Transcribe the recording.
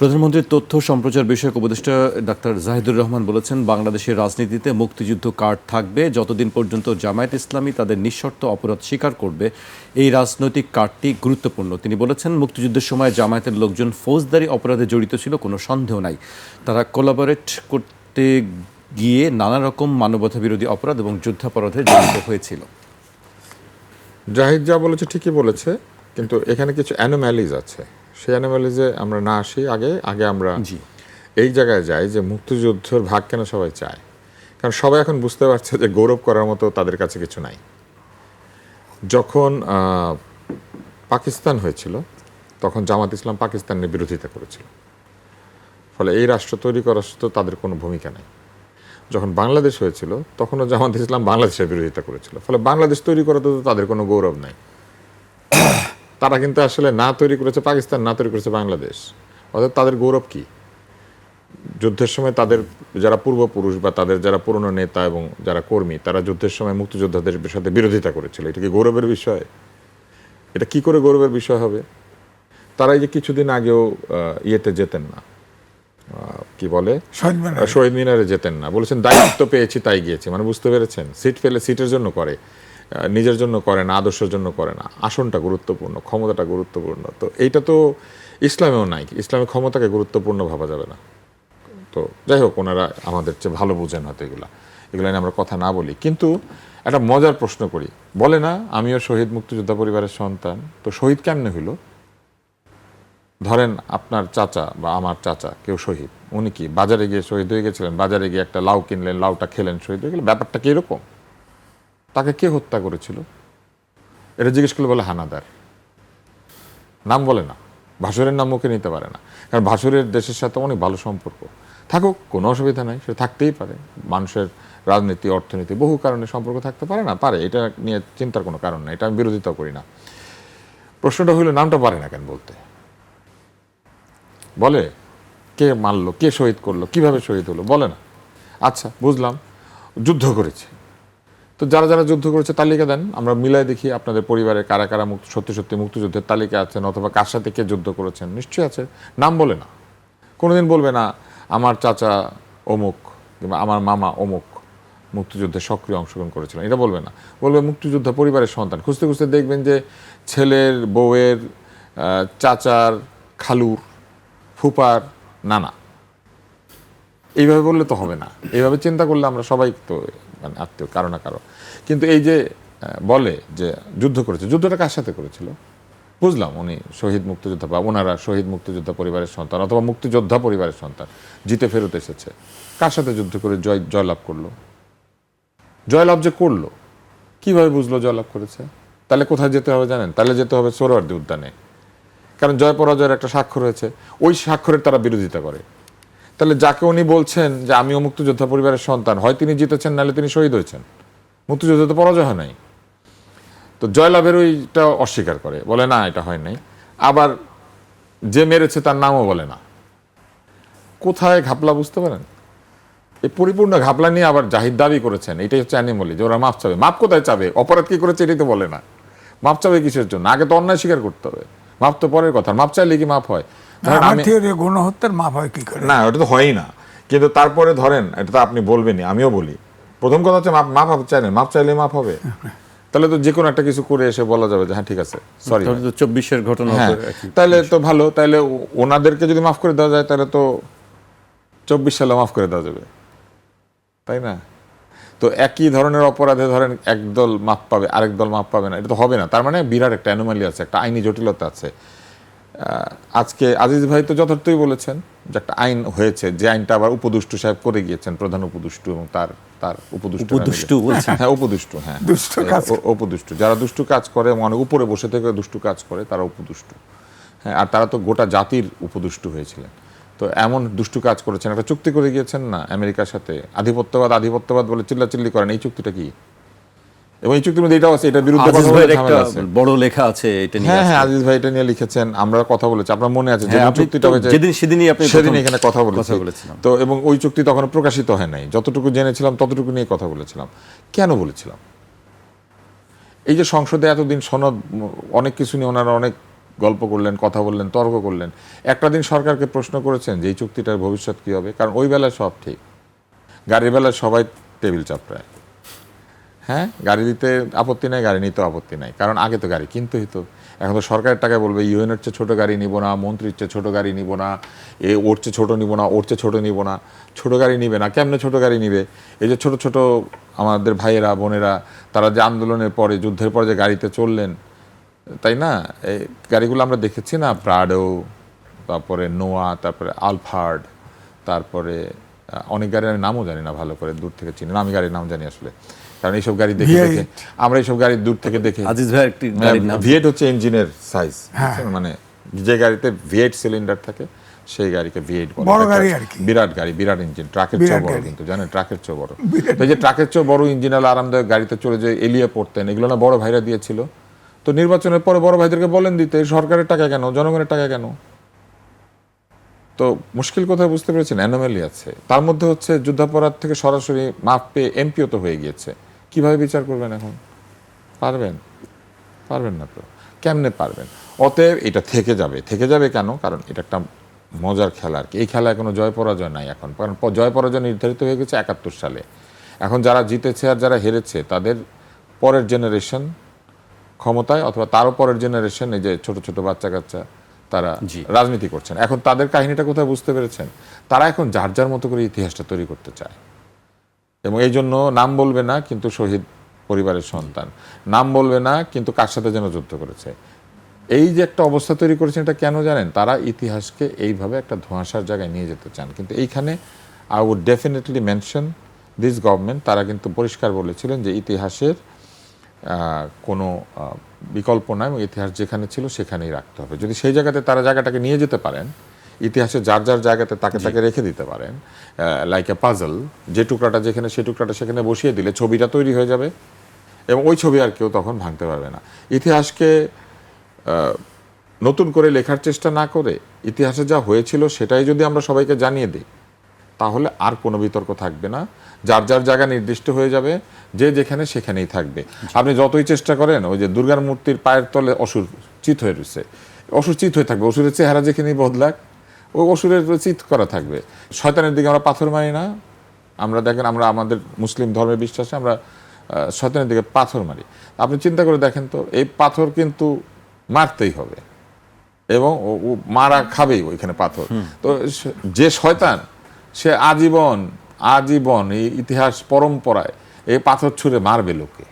প্রধানমন্ত্রীর তথ্য সম্প্রচার বিষয়ক উপদেষ্টা ডাক্তার জাহিদুর রহমান বলেছেন, বাংলাদেশের রাজনীতিতে মুক্তিযুদ্ধ কার্ড থাকবে যতদিন পর্যন্ত জামায়াত ইসলামী তাদের নিঃশর্ত অপরাধ স্বীকার করবে। এই রাজনৈতিক কার্ডটি গুরুত্বপূর্ণ। তিনি বলেছেন, মুক্তিযুদ্ধের সময় জামায়াতের লোকজন ফৌজদারি অপরাধে জড়িত ছিল, কোনো সন্দেহ নাই। তারা কোলাবরেট করতে গিয়ে নানা রকম মানবতা বিরোধী অপরাধ এবং যুদ্ধাপরাধে জড়িত হয়েছিল। জাহিদ যা বলেছে ঠিকই বলেছে, কিন্তু এখানে কিছু অ্যানোম্যালিজ আছে। সেই অ্যানোম্যালিজে আমরা না আসি, আগে আমরা এই জায়গায় যাই যে মুক্তিযুদ্ধের ভাগ কেন সবাই চায়। কারণ সবাই এখন বুঝতে পারছে যে গৌরব করার মতো তাদের কাছে কিছু নাই। যখন পাকিস্তান হয়েছিল তখন জামাত ইসলাম পাকিস্তানের বিরোধিতা করেছিল, ফলে এই রাষ্ট্র তৈরি করার তো তাদের কোনো ভূমিকা নেই। যখন বাংলাদেশ হয়েছিল তখনও জামাত ইসলাম বাংলাদেশের বিরোধিতা করেছিল, ফলে বাংলাদেশ তৈরি করাতে তো তাদের কোনো গৌরব নাই। তারা কিন্তু আসলে না তৈরি করেছে পাকিস্তান, না তৈরি করেছে বাংলাদেশ। অর্থাৎ তাদের গৌরব কি? যুদ্ধের সময় তাদের যারা পূর্বপুরুষ বা তাদের যারা পুরনো নেতা এবং যারা কর্মী, তারা যুদ্ধের সময় মুক্তিযোদ্ধাদের সাথে বিরোধিতা করেছিল। এটা কি গৌরবের বিষয়? এটা কি করে গৌরবের বিষয় হবে? তারা এই যে কিছুদিন আগেও ইয়েতে যেতেন না, কি বলে, শহীদ মিনারে যেতেন না, বলেছেন দায়িত্ব পেয়েছি তাই গিয়েছি। মানে বুঝতে পেরেছেন, সিট পেলে সিটের জন্য করে, নিজের জন্য করে না, আদর্শের জন্য করে না। আসনটা গুরুত্বপূর্ণ, ক্ষমতাটা গুরুত্বপূর্ণ। তো এইটা তো ইসলামেও নাই। ইসলামে ক্ষমতাকে গুরুত্বপূর্ণ ভাবা যাবে না। তো যাই হোক, ওনারা আমাদের চেয়ে ভালো বুঝেন হয়তো এগুলো নিয়ে আমরা কথা না বলি। কিন্তু একটা মজার প্রশ্ন করি, বলে না আমিও শহীদ মুক্তিযোদ্ধা পরিবারের সন্তান। তো শহীদ কেমনে হইল? ধরেন আপনার চাচা বা আমার চাচা কেউ শহীদ, উনি কি বাজারে গিয়ে শহীদ হয়ে গেছিলেন? বাজারে গিয়ে একটা লাউ কিনলেন, লাউটা খেলেন, শহীদ হয়ে গেলেন? ব্যাপারটা কি এরকম? তাকে কে হত্যা করেছিল এটা জিজ্ঞেস করলে বলে হানাদার। নাম বলে না, ভাসুরের নাম মুখে নিতে পারে না, কারণ ভাসুরের দেশের সাথে অনেক ভালো সম্পর্ক। থাকুক, কোনো অসুবিধা নাই, সে থাকতেই পারে। মানুষের রাজনীতি, অর্থনীতি, বহু কারণে সম্পর্ক থাকতে পারে না, পারে, এটা নিয়ে চিন্তার কোনো কারণ নেই, এটা আমি বিরোধিতা করি না। প্রশ্নটা হইলো নামটা পারে না কেন বলতে? বলে কে মারলো, কে শহীদ করলো, কিভাবে শহীদ হলো, বলে না। আচ্ছা বুঝলাম, যুদ্ধ করেছে। তো যারা যারা যুদ্ধ করেছে তালিকা দেন, আমরা মিলাই দেখি আপনাদের পরিবারে কারা কারা সত্যি সত্যি মুক্তিযুদ্ধের তালিকা আছেন, অথবা কার সাথে কে যুদ্ধ করেছেন। নিশ্চয়ই আছে। নাম বলে না, কোনোদিন বলবে না আমার চাচা অমুক কিংবা আমার মামা অমুক মুক্তিযুদ্ধে সক্রিয় অংশগ্রহণ করেছিলেন, এটা বলবে না। বলবে মুক্তিযোদ্ধা পরিবারের সন্তান। খুঁজতে খুঁজতে দেখবেন যে ছেলের, বউয়ের, চাচার, খালুর, ফুপার, নানা। এইভাবে বললে তো হবে না। এইভাবে চিন্তা করলে আমরা সবাই তো মানে আত্মীয় কারো না কারো। কিন্তু এই যে বলে যে যুদ্ধ করেছে, যুদ্ধটা কার সাথে করেছিল? বুঝলাম উনি শহীদ মুক্তিযোদ্ধা বা ওনারা শহীদ মুক্তিযোদ্ধা পরিবারের সন্তান অথবা মুক্তিযোদ্ধা পরিবারের সন্তান, জিতে ফেরত এসেছে। কার সাথে যুদ্ধ করে জয়লাভ করলো? জয়লাভ যে করলো, কিভাবে বুঝলো জয়লাভ করেছে? তাহলে কোথায় যেতে হবে জানেন? তাহলে যেতে হবে সোহরাওয়ার্দী উদ্যানে। কারণ জয় পরাজয়ের একটা স্বাক্ষর হয়েছে, ওই স্বাক্ষরের তারা বিরোধিতা করে। তাহলে যাকে উনি বলছেন যে আমিও মুক্তিযোদ্ধা পরিবারের সন্তান, হয় তিনি জিতেছেন, নাহলে তিনি শহীদ হয়েছেন। মুক্তিযুদ্ধে তো পরাজয় হয় নাই। তো জয়লাভের ওইটা অস্বীকার করে, বলে না এটা হয় নাই। আবার যে মেরেছে তার নামও বলে না। কোথায় ঘাপলা বুঝতে পারেন? এই পরিপূর্ণ ঘাপলা নিয়ে আবার জাহিদ দাবি করেছেন এটাই হচ্ছে অ্যানিমলি, যে ওরা মাপ চাবে। মাপ কোথায় চাবে? অপরাধ কি করেছে এটাই তো বলে না। মাপ চাবে কিসের জন্য? আগে তো অন্যায় স্বীকার করতে হবে, মাপ তো পরের কথা। মাপ চাইলে কি মাপ হয়? গণহত্যার মাপ হয় কি করে? না, ওটা তো হয়ই না। কিন্তু তারপরে ধরেন, এটা তো আপনি বলবেনই, আমিও বলি, প্রথম কথা হচ্ছে মাপ চাইলেন, মাপ চাইলে মাপ হবে। তাহলে তো যে কোনো একটা কিছু করে এসে বলা যাবে যে হ্যাঁ ঠিক আছে, সরি। 24-এর ঘটনা, তাহলে তো ভালো। তাহলে ওনাদেরকে যদি মাফ করে দেওয়া যায় তাহলে তো 24 সালে মাফ করে দেওয়া যাবে, তাই না? তো একই ধরনের অপরাধে ধরেন একদল মাপ পাবে, আরেক দল মাপ পাবে না, এটা তো হবে না। তার মানে বিরাট একটা অ্যানোমালি আছে, একটা আইনি জটিলতা আছে। আজকে আজিজ ভাই তো যথার্থই বলেছেন যে একটা আইন হয়েছে, যে আইনটা আবার উপদুষ্টু সাহেব করে গিয়েছেন, প্রধান উপদুষ্টু এবং তার উপদুষ্টু, হ্যাঁ উপদুষ্টু, হ্যাঁ উপদুষ্টু, যারা দুষ্টু কাজ করে, মানে উপরে বসে থেকে দুষ্টু কাজ করে, তারা উপদুষ্টু। হ্যাঁ, আর তারা তো গোটা জাতির উপদুষ্টু হয়েছিলেন। তো এমন দুষ্টু কাজ করেছেন, একটা চুক্তি করে গিয়েছেন না আমেরিকার সাথে, আধিপত্যবাদ বলে চিল্লাচিল্লি করেন। এই চুক্তিটা কি? এবং এই চুক্তির মধ্যে এটাও আছে, এটার বিরুদ্ধে বড় লেখা আছে এটা নিয়ে। হ্যাঁ, আজিজ ভাই এটা নিয়ে লিখেছেন, আমরা কথা বলেছি, আপনার মনে আছে যে চুক্তিটা হয়েছে সেদিন এখানে কথা বলেছিলাম। তো এবং ওই চুক্তি তখন প্রকাশিত হয় নাই, যতটুকু জেনেছিলাম ততটুকু নিয়ে কথা বলেছিলাম। কেন বলেছিলাম? এই যে সংসদে এতদিন সনদ, অনেক কিছু নিয়ে ওনারা অনেক গল্প করলেন, কথা বললেন, তর্ক করলেন। একটা দিন সরকারকে প্রশ্ন করেছেন যে এই চুক্তিটার ভবিষ্যৎ কী হবে? কারণ ওই বেলায় সব ঠিক, গাড়ির বেলায় সবাই টেবিল চাপড়ায়। হ্যাঁ, গাড়ি দিতে আপত্তি নাই, গাড়ি নিতে আপত্তি নাই, কারণ আগে তো গাড়ি কিনতে হতো। এখন তো সরকারের টাকায় বলবে ইউএনের চেয়ে ছোটো গাড়ি নিব না, মন্ত্রীর চেয়ে ছোটো গাড়ি নিব না, ওর চেয়ে ছোটো নিব না, ওর চেয়ে ছোটো নিব না। ছোটো গাড়ি নিবে না, কেমনে ছোটো গাড়ি নিবে? এই যে ছোট ছোট আমাদের ভাইয়েরা বোনেরা, তারা যে আন্দোলনের পরে, যুদ্ধের পরে যে গাড়িতে চললেন, তাই না? এই গাড়িগুলো আমরা দেখেছি না, প্রাডো, তারপরে নোয়া, তারপরে আলফার্ড, তারপরে অনেক গাড়ির আমি নামও জানি না ভালো করে, দূর থেকে চিনি না। আমি গাড়ির নাম জানি আসলে, কারণ এইসব গাড়ি দেখে দেখে আমরা এইসব গাড়ি দূর থেকে দেখে। আজিজ ভাই একটি গাড়ির নাম ভিএট হচ্ছে ইঞ্জিনের সাইজ, মানে যে গাড়িতে ভিএট সিলিন্ডার থাকে সেই গাড়িকে ভিএট বলে। বড় গাড়ি আর কি, বিরাট গাড়ি, বিরাট ইঞ্জিন, ট্রাকের চেয়ে বড়, কিন্তু জানেন ট্রাকের চেয়ে বড়। তো এই যে ট্রাকের চেয়ে বড় ইঞ্জিনাল আরামদায়ক গাড়িতে চলে যে এলিয়ে পড়তেন, এগুলো না বড় ভাইরা দিয়েছিল। তো নির্বাচনের পরে বড় ভাইদেরকে বলেন দিতে, সরকারের টাকা কেন, জনগণের টাকা কেন? তো মুশকিল কোথায় বুঝতে পেরেছেন? অ্যানোমালি আছে। তার মধ্যে হচ্ছে যুদ্ধাপরাধ থেকে সরাসরি মাপ পেয়ে এমপিও তো হয়ে গিয়েছে। কিভাবে বিচার করবেন এখন? পারবেন? পারবেন না তো। কেমনে পারবেন? অতএব এটা থেকে যাবে। থেকে যাবে কেন? কারণ এটা একটা মজার খেলা আর কি। এই খেলায় কোনো জয় পরাজয় নাই এখন, কারণ জয় পরাজয় নির্ধারিত হয়ে গেছে 71 সালে। এখন যারা জিতেছে আর যারা হেরেছে তাদের পরের জেনারেশন ক্ষমতায়, অথবা তারও পরের জেনারেশন, এই যে ছোট ছোট বাচ্চা কাচ্চা, তারা রাজনীতি করছেন। এখন তাদের কাহিনীটা কোথায় বুঝতে পেরেছেন? তারা এখন যার যার মতো করে ইতিহাসটা তৈরি করতে চায়, এবং এই জন্য নাম বলবে না কিন্তু শহীদ পরিবারের সন্তান, নাম বলবে না কিন্তু কার সাথে যেন যুদ্ধ করেছে। এই যে একটা অবস্থা তৈরি করেছেন, এটা কেন জানেন? তারা ইতিহাসকে এইভাবে একটা ধোঁয়াশার জায়গায় নিয়ে যেতে চান। কিন্তু এইখানে I would definitely mention this government, তারা কিন্তু পরিষ্কার বলেছিলেন যে ইতিহাসের কোনো বিকল্প নয়, এবং ইতিহাস যেখানে ছিল সেখানেই রাখতে হবে। যদি সেই জায়গাতে তারা জায়গাটাকে নিয়ে যেতে পারেন, ইতিহাসে যার যার জায়গাতে তাকে তাকে রেখে দিতে পারেন, লাইক এ পাজল, যে টুকরাটা যেখানে সেই টুকরাটা সেখানে বসিয়ে দিলে ছবিটা তৈরি হয়ে যাবে, এবং ওই ছবি আর কেউ তখন ভাঙতে পারবে না। ইতিহাসকে নতুন করে লেখার চেষ্টা না করে ইতিহাসে যা হয়েছিল সেটাই যদি আমরা সবাইকে জানিয়ে দিই, তাহলে আর কোনো বিতর্ক থাকবে না। যার যার জায়গা নির্দিষ্ট হয়ে যাবে, যে যেখানে সেখানেই থাকবে। আপনি যতই চেষ্টা করেন, ওই যে দুর্গার মূর্তির পায়ের তলে অসুর চিত হয়ে রয়েছে, অসুর চিত হয়ে থাকবে। অসুরের চেহারা যেখানেই বদলাক, ওই অসুরের চিত করা থাকবে। শয়তানের দিকে আমরা পাথর মারি না। আমরা দেখেন, আমরা আমাদের মুসলিম ধর্মের বিশ্বাসে আমরা শয়তানের দিকে পাথর মারি। আপনি চিন্তা করে দেখেন তো, এই পাথর কিন্তু মারতেই হবে, এবং ও মারা খাবেই ওইখানে পাথর। তো যে শয়তান, সে আজীবন আজীবন এই ইতিহাস পরম্পরায় এই পাথর ছুঁড়ে মারবে লোকে।